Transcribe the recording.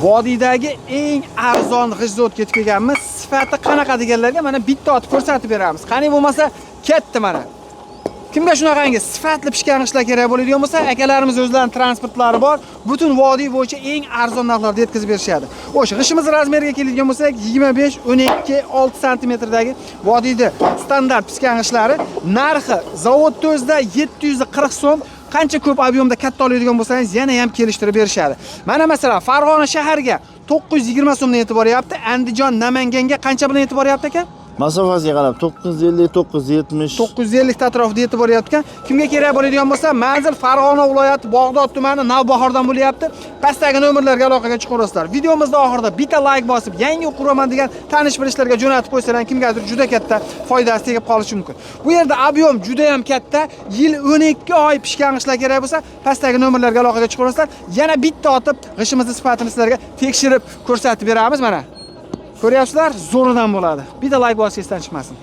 vodiydagi eng arzon g'isht zavodiga yetib kelganmiz. Sifati qanaqa deganlarga mana bitta otib ko'rsatib beramiz. Qani bo'lmasa ketdi mana. Kimga shunaqangi sifatli pishgan g'ishtlar kerak bo'ladigan bo'lsa, akalarimiz o'zlarining transportlari bor. Butun vodiy bo'yicha eng arzon narxlarda yetkazib berishadi. O'sha g'ishtimiz razmeriga keladigan bo'lsak, 25, 12, 6 sm-dagi vodiyda standart pishgan g'ishtlari narxi zavodda o'zida 740 so'm. Qancha ko'p ob'yomda katta oladigan bo'lsangiz, yana ham kelishtirib berishadi. Mana masalan, Farg'ona shahariga 920 so'mdan yetib boryapti. Andijon, Namanganga qancha bilan yetib boryapti aka? Masofasiga qarab 950, 970, 950 ta atrofida yetib boryapti. Kimga kerak bo'ladigan bo'lsa, manzil Farg'ona viloyati Bog'dod tumani Navbahordan bo'lyapti. Pastdagi nomerlarga aloqaga chiqaverasizlar. Videomizning oxirida bitta like bosib, yangi o'qiraman degan tanish bilishlarga jo'natib qo'ysalar, kimgadir juda katta foydasi tegib qolishi mumkin. Bu yerda ob'yom juda ham katta, yil 12 oy pishgan g'ishtlar kerak bo'lsa, pastdagi nomerlarga aloqaga chiqaverasizlar. Yana bitta otib g'ishtimizni sifatini sizlarga tekshirib ko'rsatib beramiz mana. Ko'ryapsizlar, zo'ridan bo'ladi. Bitta like bosib esdan chiqmasin.